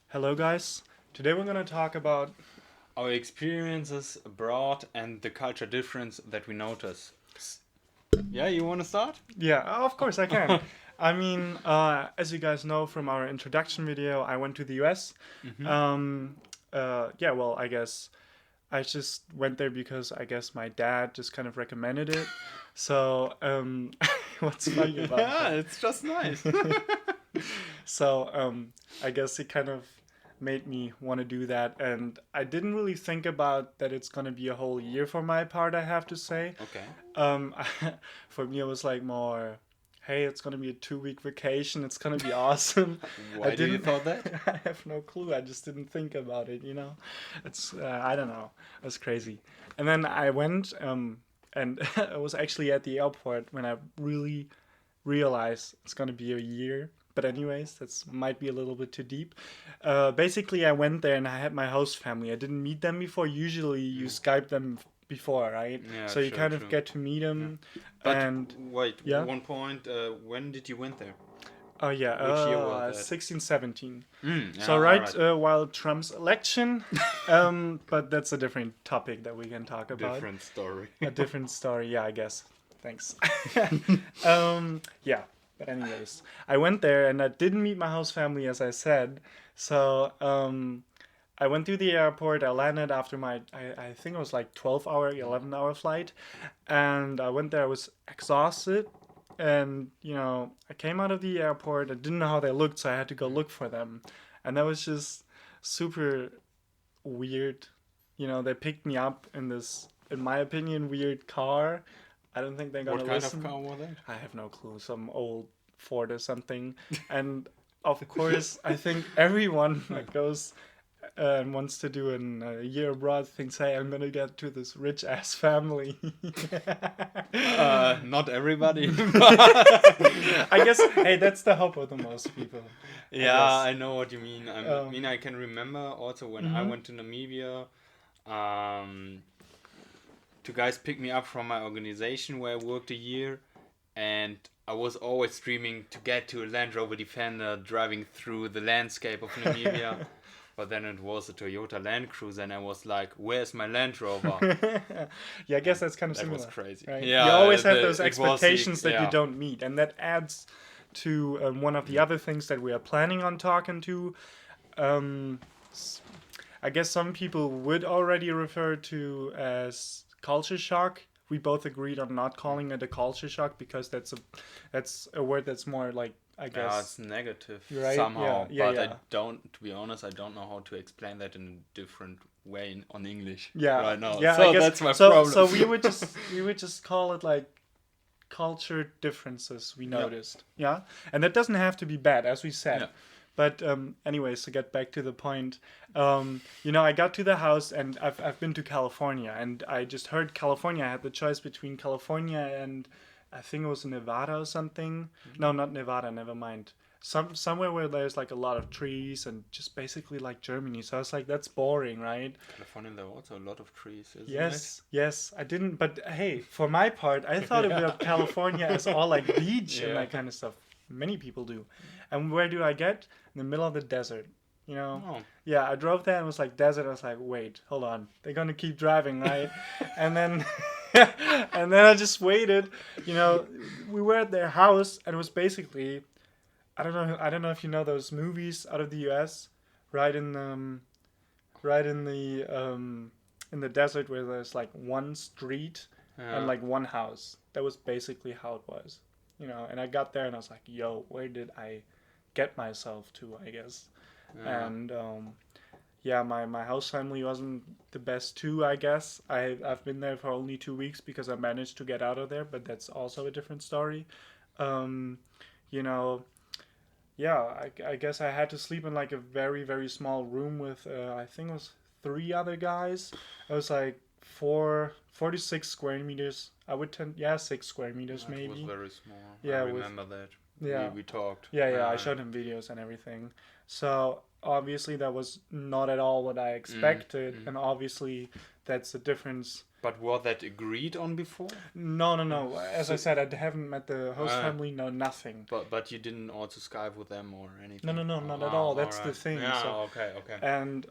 Hello, guys. Today we're going to talk about. Our experiences abroad and the culture difference that we notice. Yeah, you want to start? Yeah, of course I can. As you guys know from our introduction video, I went to the US. Mm-hmm. I guess I just went there because I guess my dad just kind of recommended it. So, what's funny about Yeah, that? it's just nice. So, I guess it kind of made me want to do that. And I didn't really think about that it's going to be a whole year for my part, I have to say. Okay. Um, for me, it was like more, hey, it's gonna be a 2 week vacation. It's gonna be awesome. I Why do you didn't. thought that? I have no clue. I just didn't think about it. It's I don't know. It was crazy. And then I went, and I was actually at the airport when I really realized it's gonna be a year. But anyways, that's might be a little bit too deep. Basically, I went there and I had my host family. I didn't meet them before. Usually, you Skype them before, right? Yeah, So you true, kind of true. get to meet Yeah. them, But and wait, yeah. one point. When did you went there? Oh yeah, Which year was that? 16, 17. Yeah, So all right, right. while Trump's election, but that's a different topic that we can talk about. Different story. A different story, yeah, I guess. Thanks. Yeah, but anyways, I went there and I didn't meet my host family as I said. So I went to the airport. I landed after I think it was like 12-hour, 11-hour flight, and I went there. I was exhausted, and I came out of the airport. I didn't know how they looked, so I had to go look for them, and that was just super weird. They picked me up in this, in my opinion, weird car. I don't think they're gonna What kind listen. of car was that? I have no clue. Some old Ford or something. And of course, I think everyone that goes and wants to do a year abroad thinks, "Hey, I'm gonna get to this rich ass family." Not everybody. I guess. Hey, that's the hope of the most people. Yeah, guess. I know what you mean. I can remember also when I went to Namibia. Two guys picked me up from my organization where I worked a year, and I was always dreaming to get to a Land Rover Defender driving through the landscape of Namibia. But then it was a Toyota Land Cruiser, and I was like, "Where's my Land Rover?" Yeah, I guess that's kind of That similar. was crazy. Right? Yeah, You always have those it was expectations that you yeah. don't meet, and that adds to one of the other things that we are planning on talking to. Um, I guess some people would already refer to as culture shock. We both agreed on not calling it a culture shock because that's a word that's more like, I Yeah, guess. it's negative Right? somehow, Yeah, but yeah. I don't, to be honest, I don't know how to explain that in a different way on English Yeah, right now. yeah. So I guess that's my so. problem. So we would just call it like culture differences we noticed. Yeah, and that doesn't have to be bad, as we said. Yeah. But anyways, to get back to the point, I got to the house and I've been to California, and I just heard California. I had the choice between California and I think it was Nevada or something. No, not Nevada. Never mind. Somewhere where there's like a lot of trees and just basically like Germany. So I was like, that's boring, right? California, there are also a lot of trees, isn't Yes, yes, I didn't. But hey, for my part, I thought about California as all like beach and Yeah. that kind of stuff. Many people do. And where do I get? In the middle of the desert. Oh. Yeah, I drove there and it was like desert. I was like, wait, hold on. They're gonna keep driving, right? And then and then I just waited. We were at their house and it was basically, I don't know if you know those movies out of the US, right in the desert where there's like one street and Yeah. like one house. That was basically how it was. And I got there and I was like, yo, where did I get myself to, I guess. Yeah. And yeah, my house family wasn't the best too, I guess. I've been there for only 2 weeks because I managed to get out of there, but that's also a different story. Um, you know, yeah, I guess I had to sleep in like a very, very small room with, I think it was three other guys. It was like 46 square meters. I would tend, yeah, 6 square meters It was maybe. very small. Yeah, I with remember that. yeah, We talked. yeah, I showed him videos and everything. So obviously that was not at all what I expected, Mm. and obviously that's the difference. But was that agreed on before? No, no, no. As I So, said, I haven't met the host uh, family. No, nothing. but you didn't also Skype with them or No, anything? no, no, Oh, not at all. all That's the right. thing. Yeah, So, okay, okay. and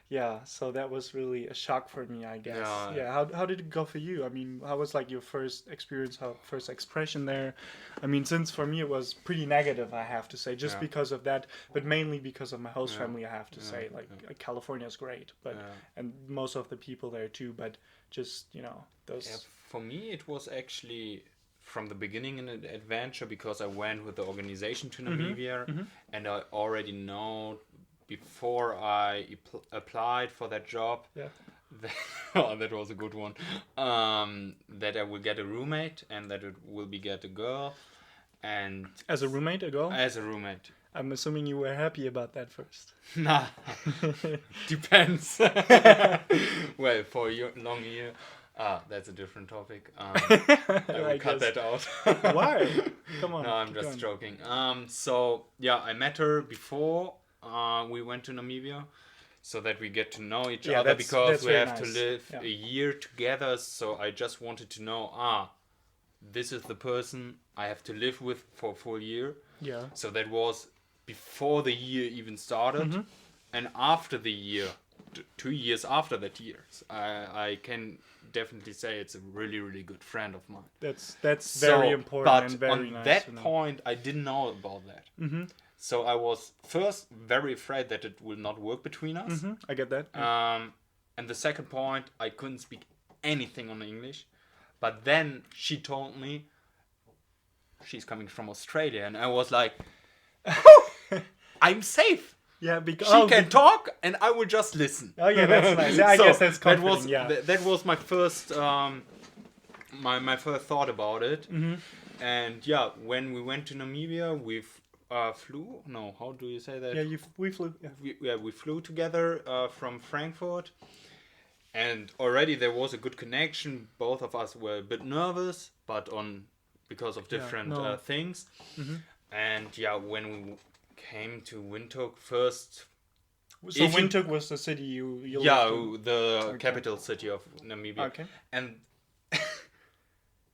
yeah, so that was really a shock for me, I guess. Yeah, Yeah, how did it go for you? I mean, how was like your first experience, how first expression there? I mean, since for me it was pretty negative, I have to say, just yeah, because of that, but mainly because of my host yeah, family, I have to yeah, say. Like yeah, California is great, but yeah. and most of the people there too, but just, Yeah, those. for me, it was actually from the beginning an adventure because I went with the organization to Mhm. Namibia, Mhm. and I already know before I applied for that job Yeah. that, oh, that was a good one, that I will get a roommate and that it will be get a girl and As a roommate, a girl? as a roommate. I'm assuming you were happy about that first. Nah, depends. Well, for a long year, that's a different topic. I will I cut guess. that out. Why? Come on. No, I'm keep just going. joking. So yeah, I met her before we went to Namibia, so that we get to know each Yeah, other that's because we very have to nice. live Yeah. a year together. So I just wanted to know, this is the person I have to live with for a full year. Yeah. So that was before the year even started, Mhm. and after the year, 2 years after that year, I can definitely say it's a really really good friend of mine. That's very important But and very on nice that to know. point, I didn't know about that. Mhm. So I was first very afraid that it will not work between us. Mhm. I get that. Yeah. And the second point, I couldn't speak anything on English. But then she told me she's coming from Australia, and I was like, I'm safe. Yeah, because She can talk, and I will just listen. Oh yeah, that's nice. Yeah, I guess that's that comforting. was Yeah. that was my first my first thought about it. Mhm. And yeah, when we went to Namibia, we flew. No, how do you say that? Yeah, we flew. Yeah. We flew together from Frankfurt, and already there was a good connection. Both of us were a bit nervous, but because of Yeah, different no. things. Mhm. And yeah, when we came to Windhoek first, So if you- Windhoek was the city you yeah, lived in. the Okay. capital city of Namibia, Okay. and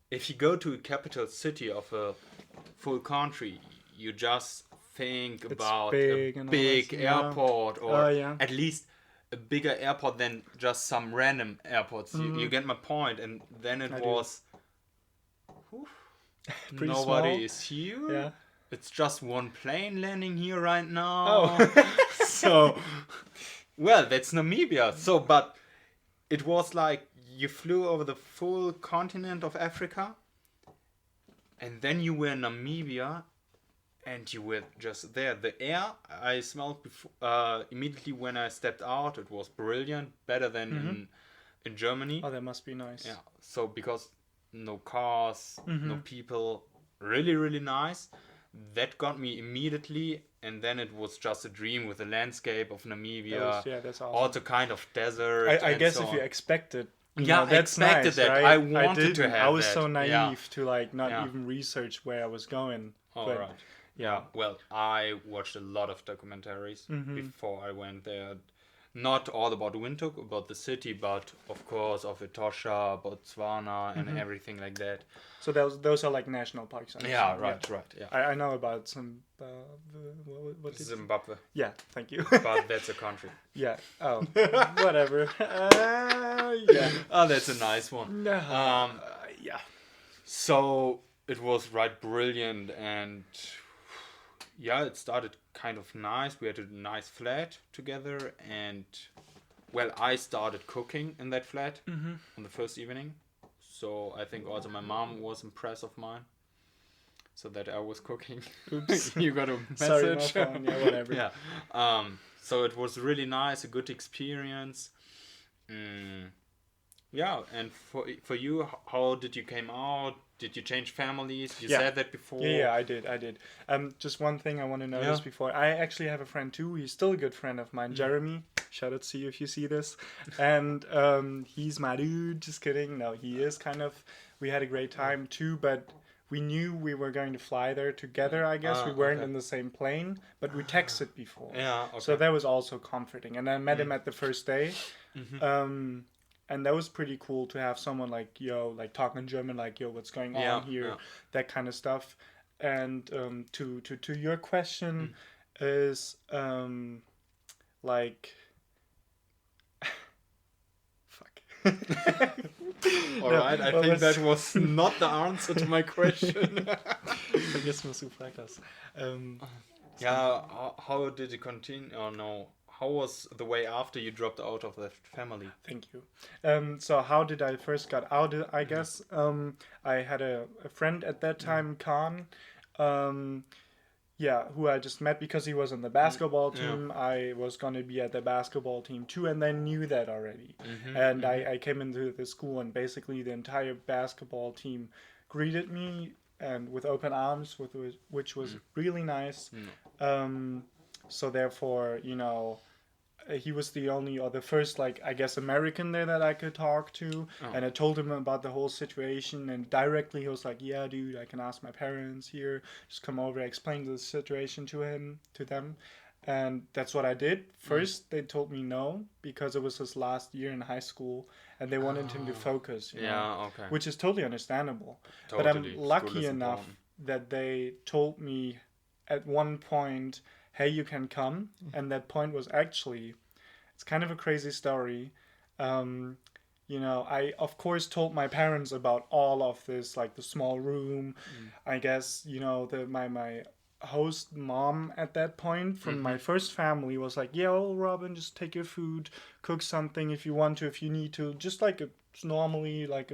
if you go to a capital city of a full country, you just think about big a and all big this, yeah. airport, or Oh, yeah. at least a bigger airport than just some random airports. You get my point. And then it I do. was, whew, Pretty nobody small. is here. Yeah. It's just one plane landing here right now. Oh. So, well, that's Namibia. So, but it was like you flew over the full continent of Africa, and then you were in Namibia, and you were just there. The air I smelled before, immediately when I stepped out, it was brilliant, better than in Germany. Oh, that must be nice. Yeah. So because no cars, no Mhm. people, really really nice. That got me immediately, and then it was just a dream with the landscape of Namibia, That's awesome. also kind of desert. I and guess so if you on. expected, Yeah, I that's expected nice, that. right? I wanted to didn't. have I was that. so Yeah. naive to like not Yeah. even research where I was going. All but, right. Yeah. Well, I watched a lot of documentaries before I went there. Not all about Windhoek, about the city, but of course of Etosha, Botswana, and everything like that. So those are like national parks. I'm Yeah, assuming. right. Yeah. I know about some. What did Zimbabwe, Yeah, thank you. but that's a country. Yeah. Oh, whatever. Yeah. Oh, that's a nice one. Yeah. So it was right brilliant, and yeah, it started kind of nice. We had a nice flat together, and well, I started cooking in that flat on the first evening. So I think also my mom was impressed of mine, so that I was cooking. Oops. You got a Sorry, my message. phone. Yeah, whatever. Yeah. So it was really nice, a good experience. Yeah, and for you, how did you came out? Did you change families? You Yeah. said that before. Yeah, I did. Just one thing I want to notice Yeah. before. I actually have a friend too. He's still a good friend of mine, Jeremy. Shout out to you if you see this. And he's my dude. Just kidding. No, he is kind of. We had a great time too, but we knew we were going to fly there together, I guess. We weren't Okay. in the same plane, but we texted before. Yeah, So okay. that was also comforting. And I met him Mm. at the first day. Mhm. Um, and that was pretty cool to have someone like, yo, like talking German, like, yo, what's going on Yeah, here, yeah. that kind of stuff. And to your question Mm. is like, fuck. All No, right, I what think was that was not the answer to my question. Vergiss, was du gefragt hast. Das kann Yeah, how did it continue? Oh no, how was the way after you dropped out of that family? Thank you. So how did I first got out? I Mhm. guess I had a friend at that Mm. time, Khan. Um, yeah, who I just met because he was on the Mm. basketball Yeah. team. I was gonna be at the basketball team too, and they knew that already. Mhm. And Mhm. I came into the school, and basically the entire basketball team greeted me and with open arms, which was Mm. really nice. No. Um, so therefore, he was the only or the first, like, I guess, American there that I could talk to. Oh. And I told him about the whole situation, and directly he was like, yeah, dude, I can ask my parents here, just come over. I explained the situation to them, and that's what I did. Mm. First they told me no because it was his last year in high school, and they wanted him to Ah. focus, Yeah. Okay. which is totally understandable. But I'm Totally. School lucky is enough important. that they told me at one point, hey, you can come. And that point was actually, it's kind of a crazy story. Um, I of course told my parents about all of this, like the small room. Mm. I guess my host mom at that point from my Mhm. first family was like, "Yeah, well, Robin, just take your food, cook something if you want to, if you need to, just like it's normally like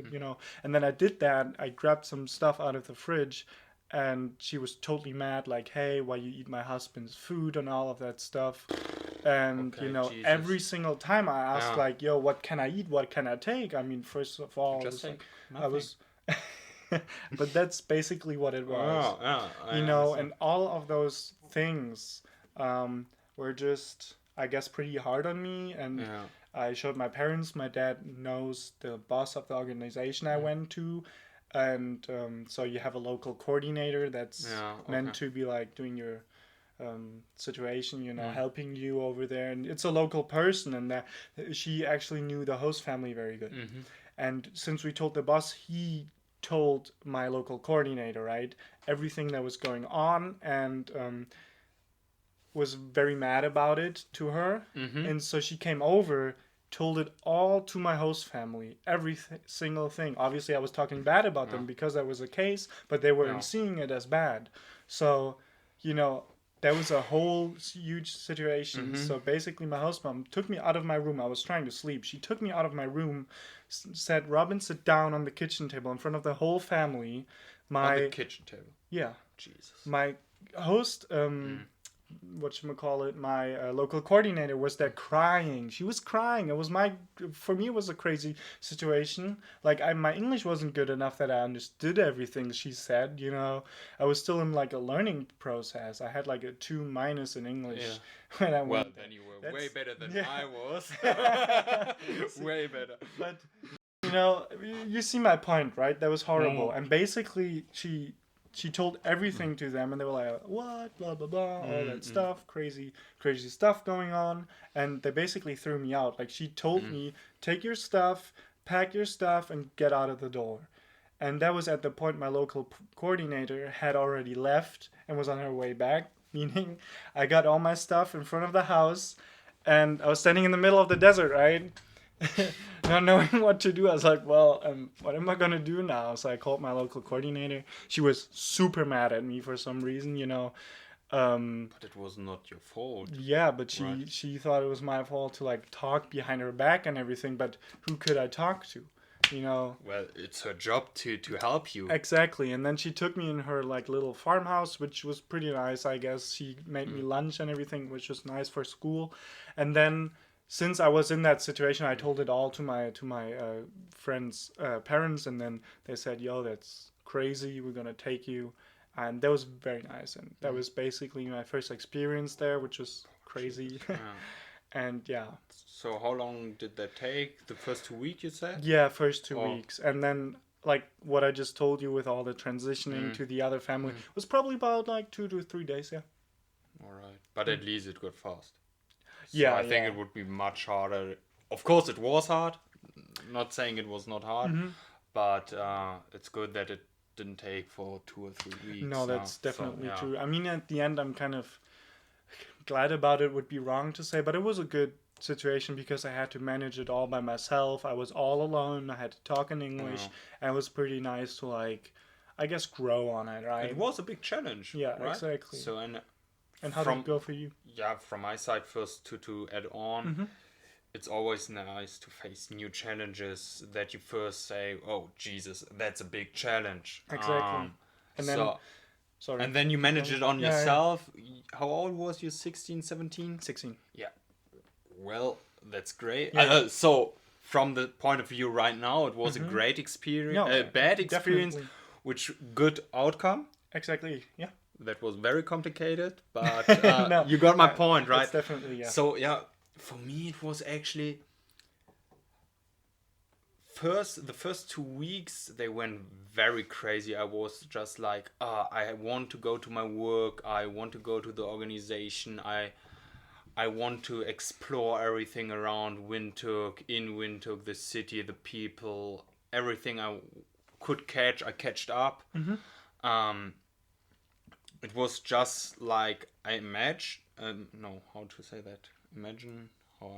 Mm. Okay. every Jesus. single time I asked, Yeah. like, yo, what can I eat, what can I take? I mean, first of You all, it just was like, take I nothing. was but that's basically what it was. Oh, yeah. I understand. And all of those things were just, I guess, pretty hard on me. And Yeah. I showed my parents. My dad knows the boss of the organization I Mm. went to, and so you have a local coordinator that's Yeah. Okay. meant to be like doing your situation, Mm. helping you over there. And it's a local person, and that she actually knew the host family very good. Mhm. And since we told the boss, he told my local coordinator, right, everything that was going on, and was very mad about it to her. Mhm. And so she came over, told it all to my host family, every single thing. Obviously, I was talking bad about Yeah. them because that was a case, but they weren't Yeah. seeing it as bad. So, you know, that was a whole huge situation. Mhm. So basically, my host mom took me out of my room. I was trying to sleep. She took me out of my room, said, "Robin, sit down on the kitchen table in front of the whole family." On the My, kitchen table. yeah, Jesus. my host, Mm. whatchamacallit, my local coordinator was there crying. She was crying. For me, it was a crazy situation. Like, my English wasn't good enough that I understood everything she said, I was still in like a learning process. I had like a 2 minus in English Yeah. when I Well, went there. then you were way That's, better than yeah. I was. Way better. But you see my point, right? That was horrible. Mm. And basically, she told everything to them, and they were like, "What? Blah blah blah, all that Mm. stuff, crazy, crazy stuff going on." And they basically threw me out. Like, she told Mm. me, "Take your stuff, pack your stuff, and get out of the door." And that was at the point my local coordinator had already left and was on her way back. Meaning, I got all my stuff in front of the house, and I was standing in the middle of the desert, right? Not knowing what to do. I was like, well, what am I gonna do now? So I called my local coordinator. She was super mad at me for some reason. But it was not your fault, Yeah, but right? she thought it was my fault to like talk behind her back and everything. But who could I talk to? Well, it's her job to help you. Exactly. And then she took me in her like little farmhouse, which was pretty nice, I guess. She made me Mm. lunch and everything, which was nice for school. And then since I was in that situation, I told it all to my friends' parents, and then they said, "Yo, that's crazy. We're gonna take you." And that was very nice. And that Mm. was basically my first experience there, which was crazy. Jesus. Yeah. And yeah, So how long did that take? The first 2 weeks, you said? yeah, first two Or weeks, and then like what I just told you with all the transitioning to the other family was probably about like 2 to 3 days. Yeah. All right, but at least it got fast. So Yeah, I think yeah. it would be much harder. Of course, it was hard. Not saying it was not hard, but it's good that it didn't take for 2 or 3 weeks. No, that's So definitely yeah, true. I mean, at the end, I'm kind of glad about it. Would be wrong to say, but it was a good situation because I had to manage it all by myself. I was all alone. I had to talk in English, and it was pretty nice to like, I guess, grow on it, right? it was a big challenge. Yeah, right? exactly. So And how did it go for you? yeah, from my side first to add on, it's always nice to face new challenges that you first say, "Oh Jesus, that's a big challenge." Exactly. And then, so sorry. and then you manage it on Yeah, yeah. yourself. How old was you? 16, 17? 16. Yeah. Well, that's great. Yeah. So from the point of view right now, it was a great experience, No, a bad experience, definitely. which good outcome. Exactly. Yeah. That was very complicated, but No, you got my point, right? It's definitely, yeah. So yeah, for me it was actually the first 2 weeks they went very crazy. I was just like, I want to go to my work, I want to go to the organization, I want to explore everything around Windhoek, in Windhoek, the city, the people, everything I could catch, I catched up. It was just like I imagine, no, how to say that? Imagine how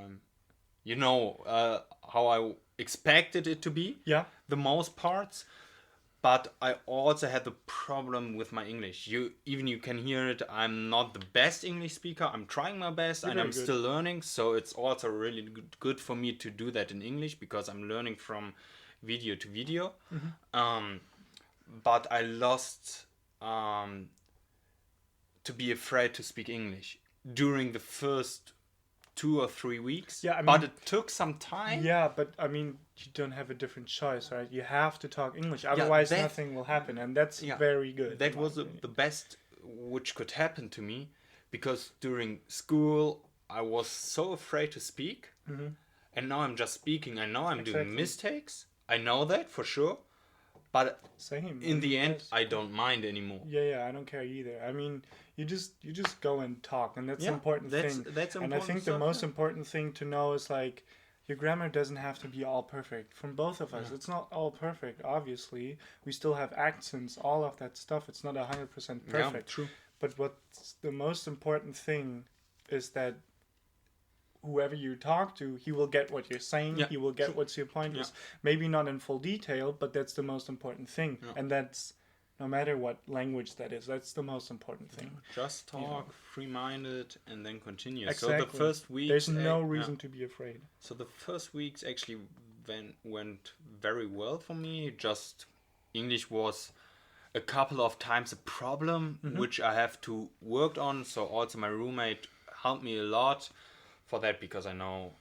how I expected it to be. Yeah. The most parts, but I also had the problem with my English. You can hear it. I'm not the best English speaker. I'm trying my best, and very I'm good. still learning. So it's also really good for me to do that in English because I'm learning from video to video. But I lost to be afraid to speak English during the first 2 or 3 weeks. Yeah, I but mean- it took some time. Yeah, but I mean, you don't have a different choice, right? You have to talk English, otherwise that- nothing will happen, and that's Yeah, very good. That in my was opinion. the best which could happen to me, because during school I was so afraid to speak, and now I'm just speaking. I know I'm doing Exactly. mistakes. I know that for sure, but Same. in the end, Yes. I don't mind anymore. Yeah, I don't care either. I mean, you just go and talk, and that's the Yeah, important that's- thing. that's and I important think the stuff, most yeah. important thing to know is like your grammar doesn't have to be all perfect from both of us. It's not all perfect, obviously. We still have accents, all of that stuff. It's not 100% perfect. Yeah, true. But what's the most important thing is that whoever you talk to, he will get what you're saying. Yeah, He will get true. what your point Yeah. is. Maybe not in full detail, but that's the most important thing. Yeah. And that's no matter what language that is. That's the most important thing. Just talk, free-minded, and then continue. Exactly. So the first weeks, There's no yeah. reason to be afraid. So the first weeks actually went very well for me. Just English was a couple of times a problem, which I have to work on. So also my roommate helped me a lot for that, because I know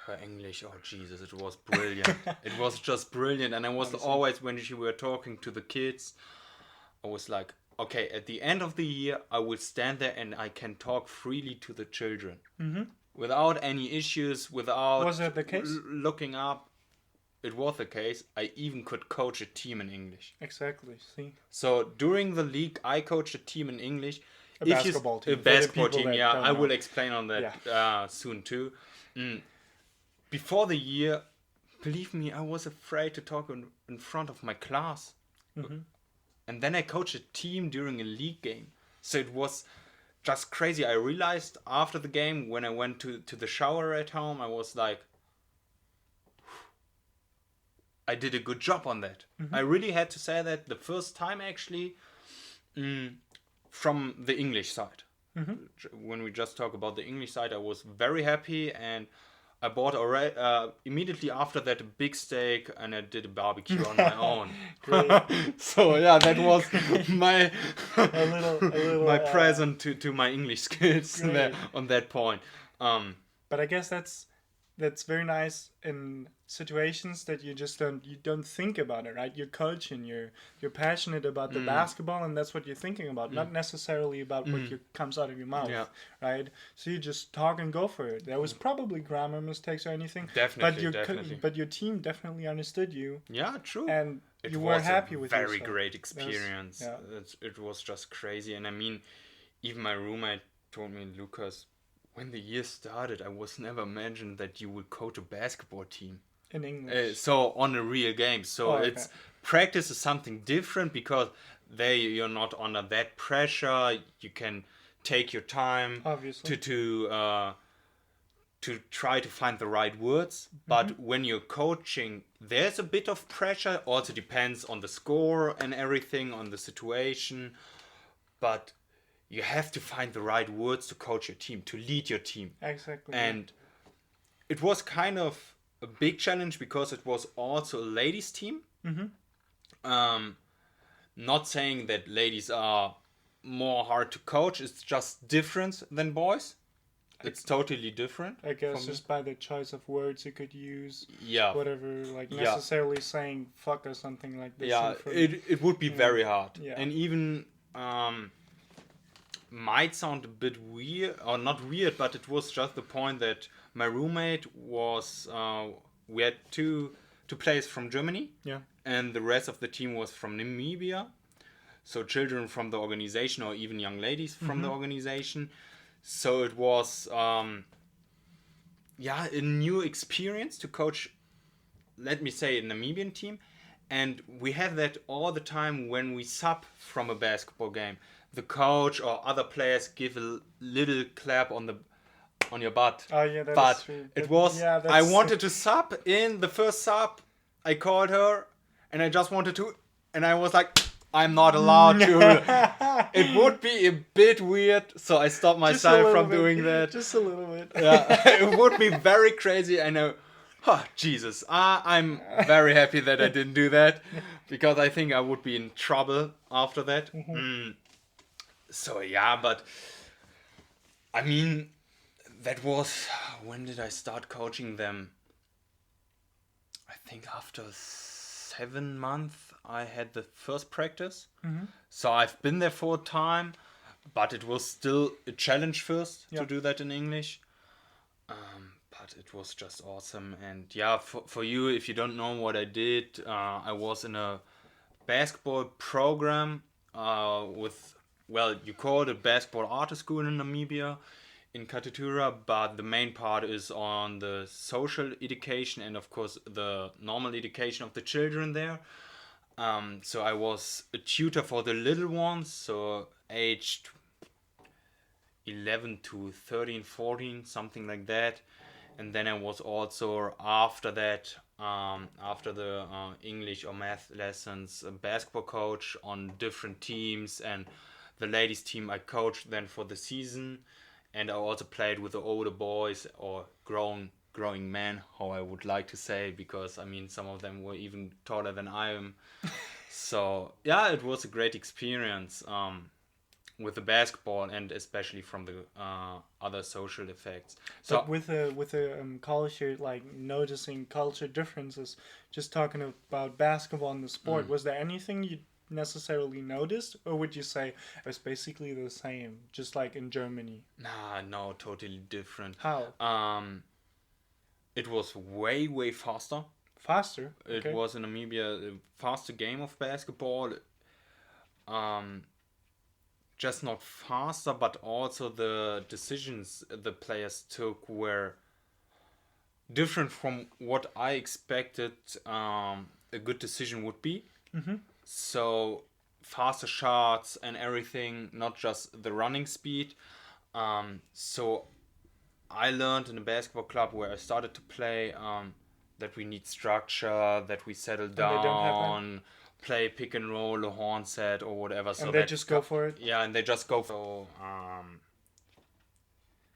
her English, oh Jesus, it was brilliant. It was just brilliant. And I was always, when she were talking to the kids, I was like, okay, at the end of the year, I will stand there and I can talk freely to the children. Without any issues, without Was that the case? looking up. It was the case. I even could coach a team in English. Exactly. See? So during the league, I coached a team in English. A basketball team. A For the basketball people team, that yeah. don't I will know. explain on that soon too. Before the year, believe me, I was afraid to talk in front of my class. And then I coached a team during a league game. So it was just crazy. I realized after the game, when I went to the shower at home, I was like, I did a good job on that. I really had to say that the first time, actually, from the English side. When we just talk about the English side, I was very happy, and I bought already immediately after that a big steak, and I did a barbecue on my own. So yeah, that was my A little my present to my English skills Great. on that point. But I guess that's that's very nice in situations that you don't think about it, right? You're coaching, you're passionate about the Mm, basketball, and that's what you're thinking about, mm, not necessarily about what mm. comes out of your Yeah, mouth, right? So you just talk and go for it. There was probably grammar mistakes or anything, but definitely, definitely. but your team definitely understood you, Yeah, true. and It you were was a happy with very yourself. great That was, experience. yeah, It was just crazy. And I mean, even my roommate told me, Lucas, when the year started, I was never imagined that you would coach a basketball team. in English. So on a real game. So Oh, okay. it's practice is something different because they you're not under that pressure. You can take your time Obviously. to try to find the right words. Hmm. But when you're coaching, there's a bit of pressure. Also depends on the score and everything, on the situation. But you have to find the right words to coach your team, to lead your team. Exactly. Yeah. And it was kind of a big challenge because it was also a ladies' team. Hmm. Um, Not saying that ladies are more hard to coach, it's just different than boys. It's totally different I guess from me. just by the choice of words you could use, Yeah, whatever, like yeah, necessarily saying fuck or something like this yeah. in front. It would be You know, very hard, yeah. and even might sound a bit weird or not weird, but it was just the point that my roommate was. We had two players from Germany, Yeah. and the rest of the team was from Namibia. So children from the organization, or even young ladies from the Mm-hmm. organization. So it was, yeah, a new experience to coach, let me say, a Namibian team. And we have that all the time when we sub from a basketball game. The coach or other players give a little clap on your butt. Oh yeah, that is But true. it was, Yeah, I that's wanted to sub in the first sub. I called her and I just wanted to, and I was like, I'm not allowed to. It would be a bit weird, so I stopped just a myself little from bit. doing that. Just a little bit. Yeah, it would be very crazy. I know. Oh, Jesus. I'm very happy that I didn't do that because I think I would be in trouble after that. So, yeah, but I mean, that was. When did I start coaching them? I think after 7 months I had the first practice. Mhm. So I've been there for a time, but it was still a challenge first Yeah. to do that in English. But it was just awesome. And yeah, for you, if you don't know what I did, I was in a basketball program with, well, you call it a basketball art school in Namibia, in Katatura, but the main part is on the social education and, of course, the normal education of the children there. So I was a tutor for the little ones, so aged 11 to 13, 14, something like that. And then I was also, after that, after the English or math lessons, a basketball coach on different teams. And the ladies team I coached then for the season. And I also played with the older boys, or growing men, how I would like to say, because I mean some of them were even taller than I am. So yeah, it was a great experience with the basketball, and especially from the other social effects. So But with the culture, like noticing culture differences, just talking about basketball and the sport, was there anything you necessarily noticed, or would you say it was basically the same, just like in Germany? nah, no, totally different. How? It was way faster. Faster? It Okay. was in Namibia a faster game of basketball. Um, just not faster, but also the decisions the players took were different from what I expected a good decision would be. Mm-hmm. So faster shots and everything, not just the running speed. So I learned in a basketball club where I started to play that we need structure, that we settle And they don't have that? down, play pick and roll, a horn set, or whatever. So And they that just go for it? yeah, and they just go. So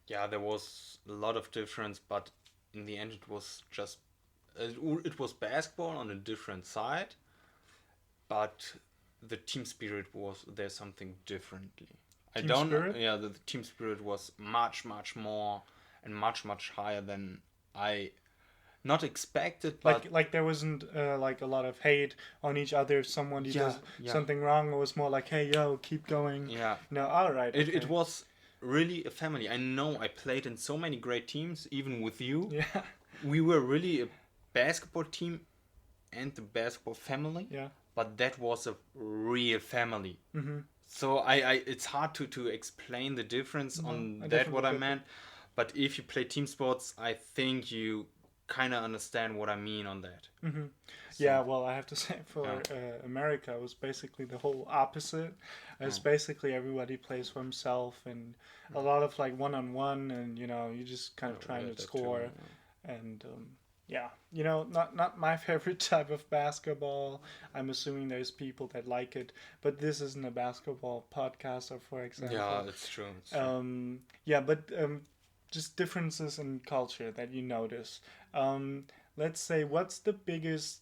yeah, there was a lot of difference, but in the end, it was just it was basketball on a different side, but the team spirit was there something differently. I Team don't. spirit? Yeah, the team spirit was much more and much higher than I not expected, but Like there wasn't like a lot of hate on each other if somebody yeah, does yeah, something wrong. It was more like, hey, yo, keep going. yeah. No, all right, It okay. was really a family. I know I played in so many great teams, even with you. Yeah, We were really a basketball team and the basketball family, yeah. but that was a real family. Mm-hmm. So it's hard to explain the difference No, I on that definitely what I get that. meant. But if you play team sports, I think you kind of understand what I mean on that. Mm-hmm. Yeah, So well, I have to say yeah, for America, it was basically the whole opposite. It's yeah, basically everybody plays for himself and a lot of like one on one, and you just kind yeah, of we trying had to that too. score. And yeah, not my favorite type of basketball. I'm assuming there's people that like it, but this isn't a basketball podcast, or for Yeah, example. it's true. It's true. Yeah, but just differences in culture that you notice. Um, let's say, what's the biggest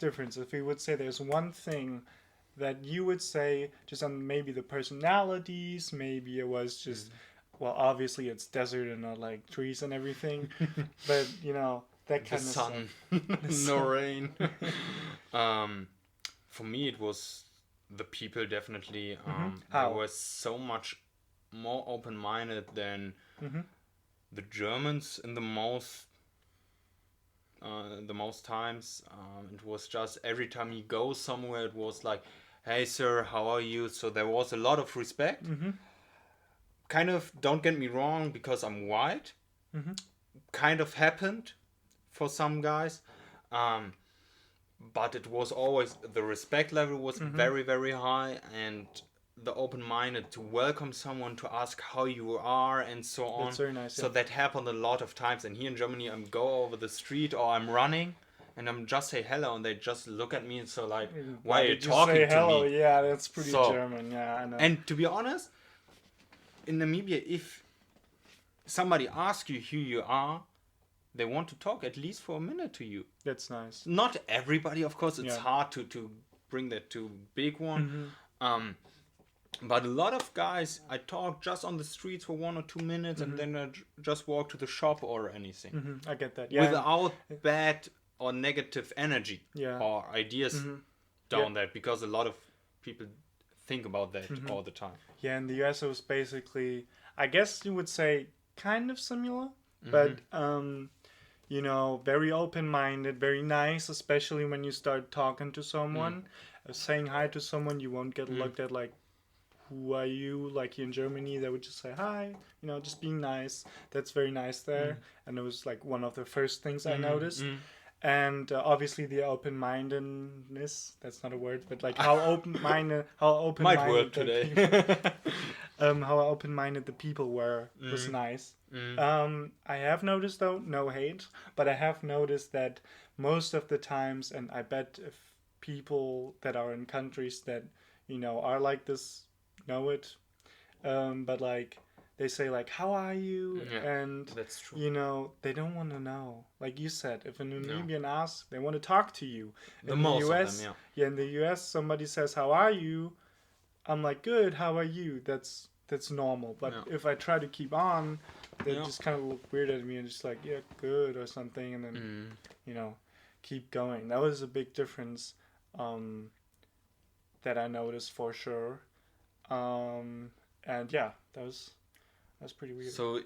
difference, if we would say there's one thing that you would say, just on maybe the personalities, maybe it was just, well, obviously it's desert and not like trees and everything, but that The kind of stuff. sun, The no sun. rain. um, for me, it was the people definitely. Hmm. They How? were so much more open-minded than Hmm. the Germans in the most times. It was just every time you go somewhere, it was like, "Hey, sir, how are you?" So there was a lot of respect. Hmm. Kind of, don't get me wrong, because I'm white. Hmm. Kind of happened for some guys. Um, but it was always the respect level was Hmm. very very high, and the open minded to welcome someone, to ask how you are and so That's on. very nice, So yeah. that happened a lot of times. And here in Germany, I'm go over the street or I'm running and I'm just say hello, and they just look at me and so like, why Why are you did you say talking to hello? me? Yeah, that's pretty So, German. Yeah, I know. and to be honest, in Namibia, if somebody asks you who you are, they want to talk at least for a minute to you. That's nice. Not everybody, of course. It's Yeah. hard to bring that to big one. Hmm. Um, but a lot of guys, I talk just on the streets for 1 or 2 minutes, and Hmm. then I just walk to the shop or anything, Hmm. I get that. Yeah. without bad or negative energy Yeah. or ideas Hmm. Yeah. down that, because a lot of people think about that Hmm. all the time. Yeah, in the US it was basically, I guess you would say, kind of similar, Hmm. but very open-minded, very nice, especially when you start talking to Mm. someone, saying hi to someone. You won't get Mm. looked at like, who are you? Like here in Germany, they would just say hi, just being nice. That's very nice Mm. there, and it was like one of the first things I Mm. noticed. Mm. And obviously the open-mindedness, that's not a word, but like how open-minded how Might open-minded work the today. people how open-minded the people were was Mm. nice. Mm. I have noticed, though, no hate, but I have noticed that most of the times, and I bet if people that are in countries that are like this know it, but like they say like, how are you? Yeah, And that's true. they don't want to know. Like you said, if a No. Namibian asks, they want to talk to you. The In the most of them, US, yeah. yeah, in the US, somebody says, how are you? I'm like, good, how are you? That's normal. But Yeah. if I try to keep on, they Yeah. just kind of look weird at me and just like, yeah, good or something, and then Mm. keep going. That was a big difference, um, that I noticed for sure. And yeah, that's pretty weird. So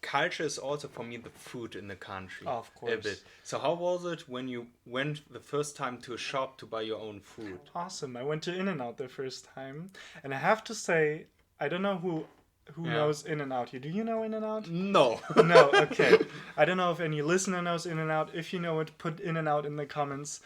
culture is also for me the food in the country. Oh, of A course. bit. So how was it when you went the first time to a shop to buy your own food? Awesome. I went to In-N-Out the first time, and I have to say, I don't know who Yeah. knows In-N-Out here. Do you know In-N-Out? No. No, okay. I don't know if any listener knows In-N-Out. If you know it, put In-N-Out in the comments.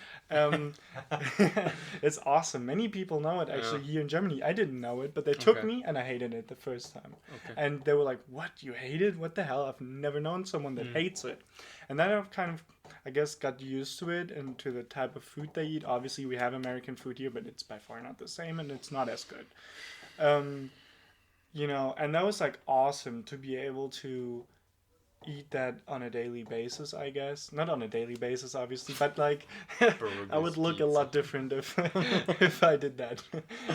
It's awesome. Many people know it actually Yeah. here in Germany. I didn't know it, but they took Okay. me and I hated it the first time. Okay. And they were like, "What? You hate it? What the hell? I've never known someone that hates it." And then I've kind of, I guess, got used to it and to the type of food they eat. Obviously, we have American food here, but it's by far not the same and it's not as good. Um, and that was like awesome to be able to eat that on a daily basis, I guess. Not on a daily basis, obviously, but like I would look a lot different if if I did that.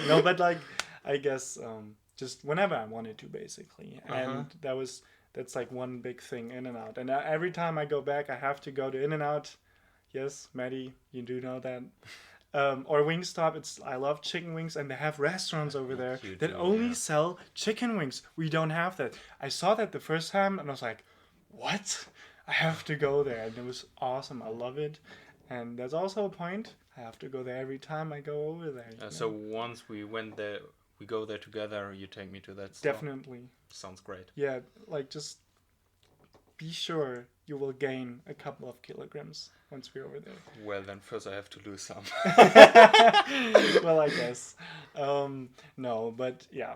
No, but like I guess just whenever I wanted to, basically. And that was That's like one big thing, In and Out. And every time I go back, I have to go to In and Out. Yes, Maddie, you do know that. Or Wingstop. I love chicken wings, and they have restaurants over there You that do, only yeah. sell chicken wings. We don't have that. I saw that the first time, and I was like, "What? I have to go there." And it was awesome. I love it, and there's also a point. I have to go there every time I go over there. So once we go there together. You take me to that store. Definitely, Sounds great. yeah. Like just be sure you will gain a couple of kilograms once we're over there. Well, then first I have to lose some. Well, I guess. No, but yeah.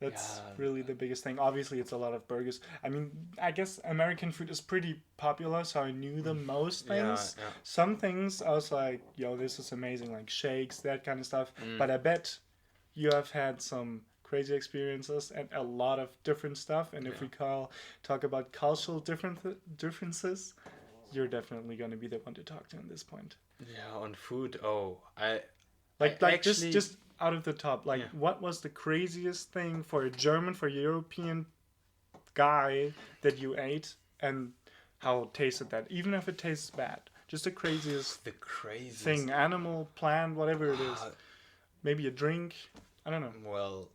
That's Yeah. really the biggest thing. Obviously, it's a lot of burgers. I mean, I guess American food is pretty popular, so I knew the most things. Yeah. Some things I was like, yo, this is amazing, like shakes, that kind of stuff. But I bet you have had some crazy experiences and a lot of different stuff. And if we talk about cultural differences, you're definitely going to be the one to talk to at this point. Yeah, on food. Oh, I Like actually, just out of the top, like Yeah. what was the craziest thing for a German, for a European guy that you ate, and how tasted that? Even if it tastes bad, just the craziest the craziest thing, animal, plant, whatever it is. Ah, Maybe a drink. I don't know. well,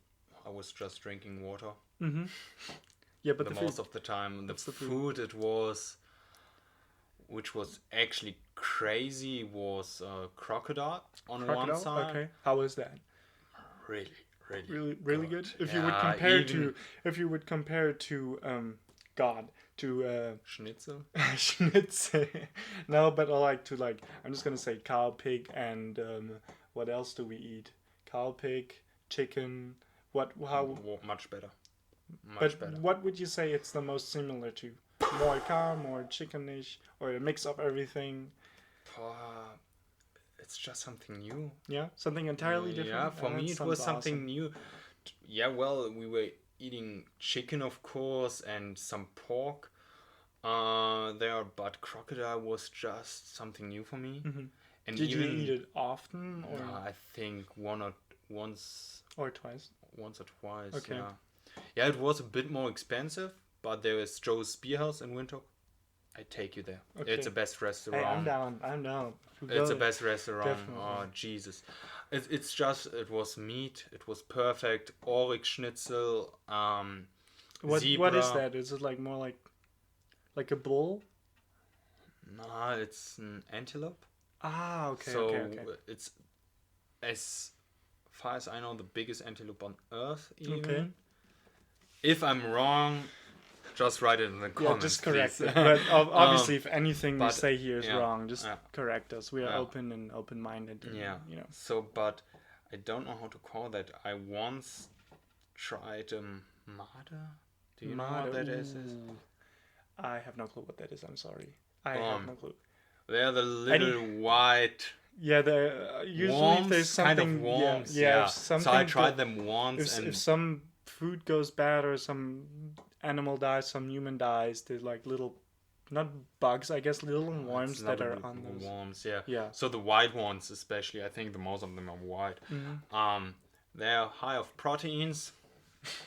I was just drinking water Yeah, but the the most food. of the time. The What's the food it was, which was actually crazy, was crocodile on one Crocodile. side. Okay, how is that? Really, really, Really good. If you would Yeah, compare even- if you would compare to God to Schnitzel. Schnitzel. No, but I like to like. I'm just gonna say cow, pig, and what else do we eat? Cow, pig, chicken. What? How? Much better. Much But better. what would you say it's the most similar to? More cow, more chickenish, or a mix of everything? Uh, it's just something new. Yeah, something entirely different. Yeah, for That me it sounds was something awesome. new. Yeah, well, we were eating chicken, of course, and some pork there, but crocodile was just something new for me. And Did even you eat it often I think once or twice? or twice. Okay. Yeah, it was a bit more expensive, but there is Joe's Beer House in Windhoek. I take you there. Okay. It's the best Hey, restaurant. I'm down. I'm down. It's the best restaurant. Definitely. Oh, Jesus. It's just, it was meat. It was perfect. Oryx Schnitzel. What Zebra. is that? Is it like more like a bull? Nah, it's an antelope. Ah, okay, So okay. it's, as far as I know, the biggest antelope on Earth, even. Okay. If I'm wrong, just write it in the Yeah, comments, just correct please. it. But obviously, if anything we but, say here is yeah, wrong, just yeah. correct us. We are Yeah. open and open-minded. And, Yeah. You know. So, but I don't know how to call that. I once tried Marder. Do you know what that is? Ooh. I have no clue what that is. I'm sorry. I have no clue. They're the little white Yeah, usually worms, if there's kind something. of worms. Yeah. If something So I tried them once, and if some food goes bad or some animal dies, some human dies, there's like little, not bugs, I guess, little worms it's that not are the on those. worms. Yeah. Yeah. So the white ones, especially, I think the most of them are white. They're high of proteins.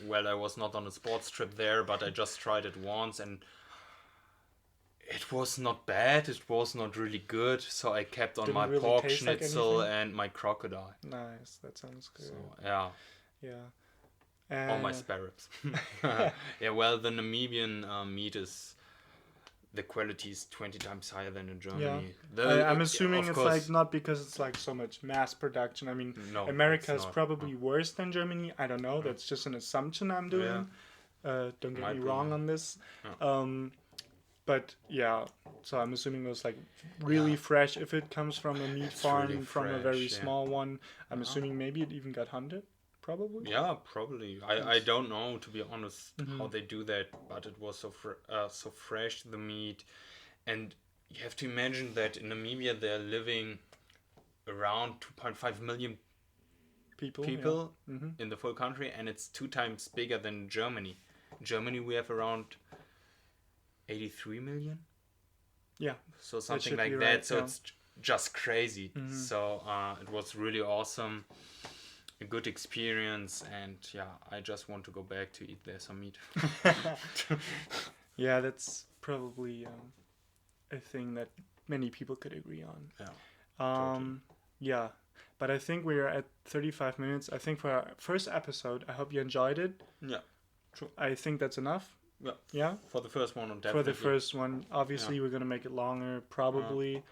Well, I was not on a sports trip there, but I just tried it once, and it was not bad. It was not really good. So I kept on Didn't my really pork taste like schnitzel anything? and my crocodile. Nice, that sounds good. So yeah. Yeah. All my spare ribs. Yeah, well, the Namibian meat is, the quality is 20 times higher than in Germany. I'm assuming of it's course, like not because it's like so much mass production. I mean, No, America it's is not. probably worse than Germany. I don't know. That's just an assumption I'm doing. Don't get Might me be, wrong yeah. on this. But yeah, so I'm assuming it was like really fresh. If it comes from a meat farm, really from a very fresh, yeah. small one, I'm assuming maybe it even got hunted. Probably. Yeah, probably. I don't know, to be honest, Mm-hmm. how they do that, but it was so fresh, the meat. And you have to imagine that in Namibia they're living around 2.5 million People. people Yeah. Mm-hmm. in the full country, and it's 2 times bigger than Germany. Germany, we have around 83 million. Yeah. So something should like be that. right, So yeah. it's just crazy. Mm-hmm. So it was really awesome. a good experience, and yeah, I just want to go back to eat there some meat. Yeah, that's probably a thing that many people could agree on. Yeah, totally. Yeah, but I think we're at 35 minutes. I think for our first episode, I hope you enjoyed it. Yeah, true. I think that's enough. Yeah, Yeah, for the first one, for definitely. the first one. Obviously, Yeah. we're gonna make it longer, probably.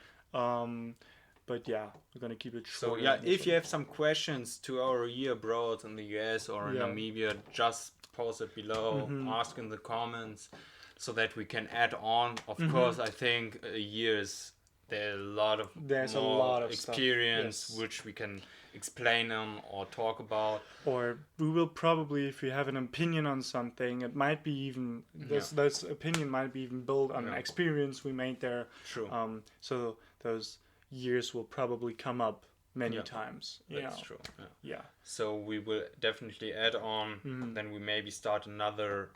But yeah, we're gonna keep it So shorter. yeah, if you have some questions to our year abroad in the US or in Yeah. Namibia, just post it below, ask in the comments, so that we can add on. Of course, I think a year is there's a more lot of stuff, experience yes. which we can explain on or talk about. Or we will probably, if we have an opinion on something, it might be even this opinion might be even built on an experience we made there. True. So those years will probably come up many times. That's true. Yeah. Yeah. So we will definitely add on. Then we maybe start another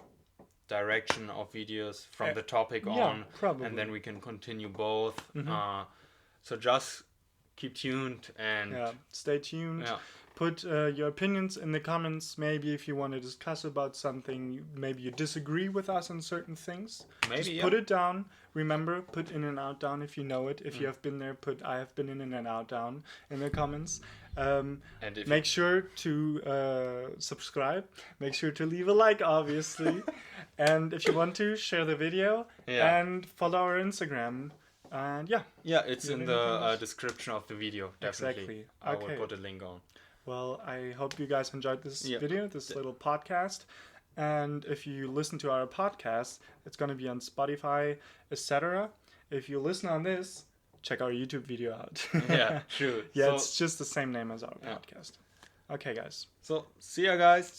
direction of videos from the topic on, probably. and then we can continue both. So just keep tuned and stay tuned. Yeah. Put your opinions in the comments. Maybe if you want to discuss about something, maybe you disagree with us on certain things. Maybe, just put it down. Remember, put in and out down if you know it. If you have been there, put I have been in and out down in the comments. And make sure to subscribe. Make sure to leave a like, obviously. And if you want to, share the video and follow our Instagram. And yeah, it's in the description of the video. Definitely, exactly. I will put a link on. Well, I hope you guys enjoyed this video, this little podcast. And if you listen to our podcast, it's going to be on Spotify, etc. If you listen on this, check our YouTube video out. Yeah, true. Yeah, so, it's just the same name as our podcast. Okay, guys. So, see ya, guys.